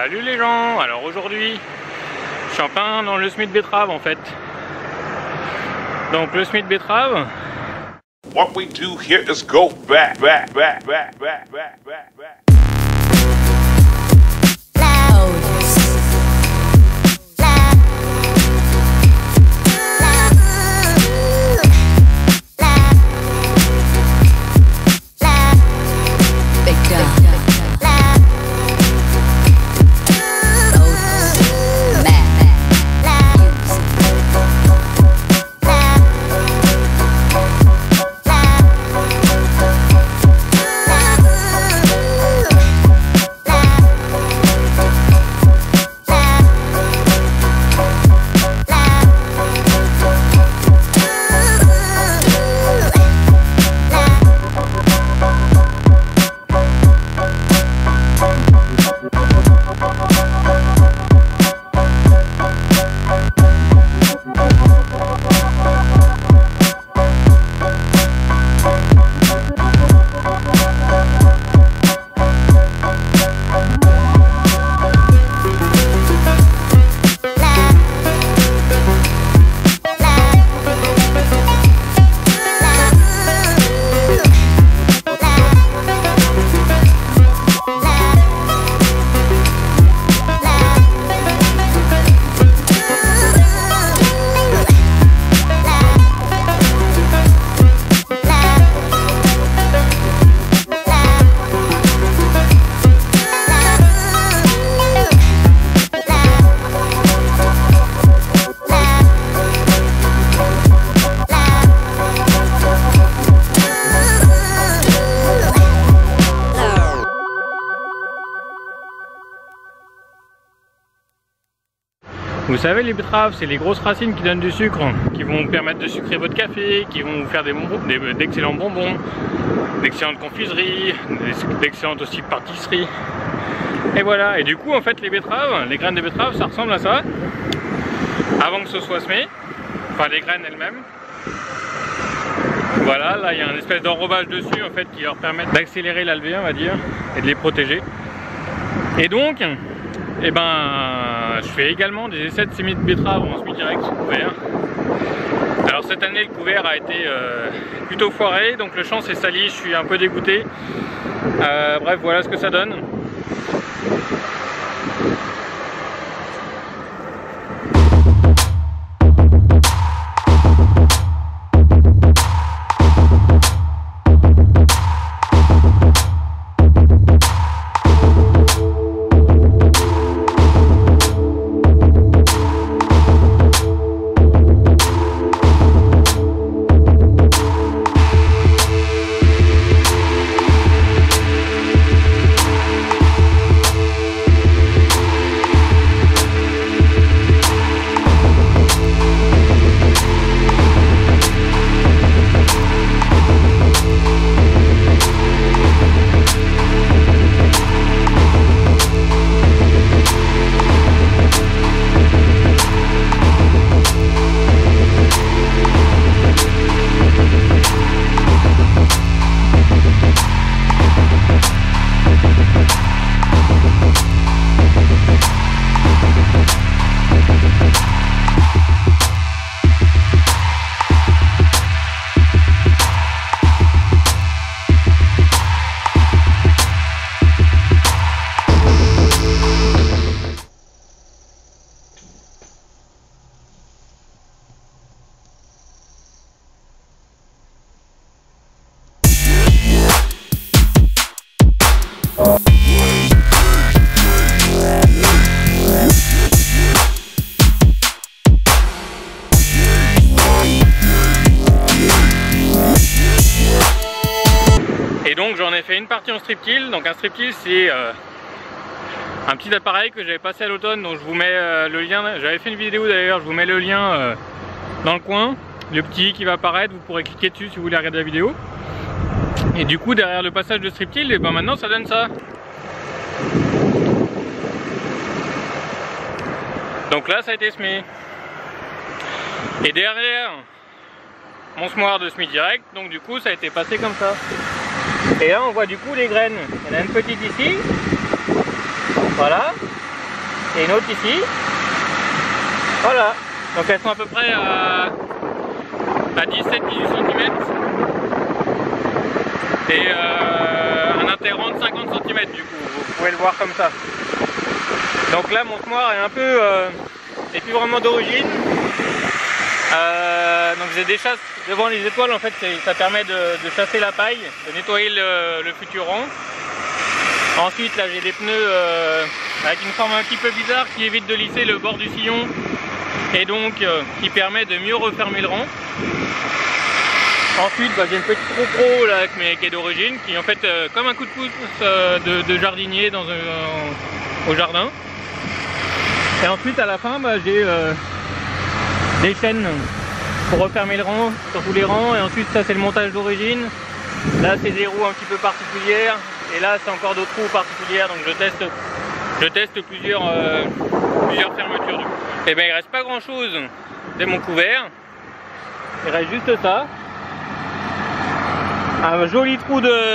Salut les gens. Alors aujourd'hui, je suis en plein dans le semis de betterave en fait. Donc le semis de betterave. What we do here is go back. Vous savez, les betteraves, c'est les grosses racines qui donnent du sucre, qui vont permettre de sucrer votre café, qui vont vous faire d'excellents bonbons, d'excellentes confiseries, d'excellentes aussi pâtisseries. Et voilà, et du coup en fait les betteraves, les graines de betterave, ça ressemble à ça, avant que ce soit semé, enfin les graines elles-mêmes. Voilà, là il y a un espèce d'enrobage dessus en fait qui leur permet d'accélérer l'alvéole, on va dire, et de les protéger. Et donc, eh ben, je fais également des essais de semis de betterave en semis direct sous couvert. Alors cette année le couvert a été plutôt foiré, donc le champ s'est sali, je suis un peu dégoûté. Bref, voilà ce que ça donne. Et donc j'en ai fait une partie en strip-till. Donc un strip-till c'est un petit appareil que j'avais passé à l'automne, donc je vous mets le lien, j'avais fait une vidéo d'ailleurs, je vous mets le lien dans le coin, le petit qui va apparaître, vous pourrez cliquer dessus si vous voulez regarder la vidéo. Et du coup derrière le passage de strip-till, et ben maintenant ça donne ça. Donc là ça a été semé. Et derrière mon semoir de semis direct, donc du coup ça a été passé comme ça. Et là on voit du coup les graines. Il y en a une petite ici, voilà, et une autre ici. Voilà, donc elles sont à peu près à 17-18 cm et un interrant de 50 cm du coup, vous pouvez le voir comme ça. Donc là mon semoir est un peu est plus vraiment d'origine. Donc j'ai des chasses devant les étoiles, en fait ça permet de chasser la paille, de nettoyer le futur rang. Ensuite là j'ai des pneus avec une forme un petit peu bizarre qui évite de lisser le bord du sillon et donc qui permet de mieux refermer le rang. Ensuite j'ai une petite pro là avec mes quais d'origine qui est en fait comme un coup de pouce de jardinier au jardin. Et ensuite à la fin j'ai des chaînes pour refermer le rang sur tous les rangs, et ensuite ça c'est le montage d'origine. Là c'est des roues un petit peu particulières et là c'est encore d'autres roues particulières, donc je teste plusieurs fermetures du coup. Et bien il reste pas grand chose de mon couvert, il reste juste ça, un joli trou de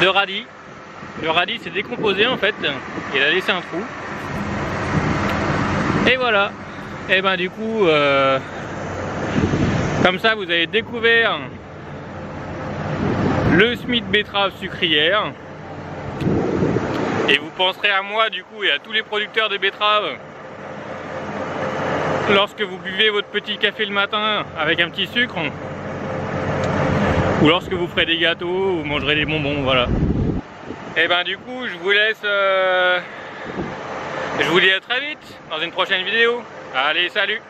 radis. Le radis s'est décomposé en fait, il a laissé un trou. Et voilà. Et ben du coup, comme ça vous avez découvert le Smith betterave sucrière. Et vous penserez à moi du coup et à tous les producteurs de betteraves lorsque vous buvez votre petit café le matin avec un petit sucre, ou lorsque vous ferez des gâteaux ou mangerez des bonbons, voilà. Et ben du coup je vous laisse, je vous dis à très vite dans une prochaine vidéo. Allez, salut!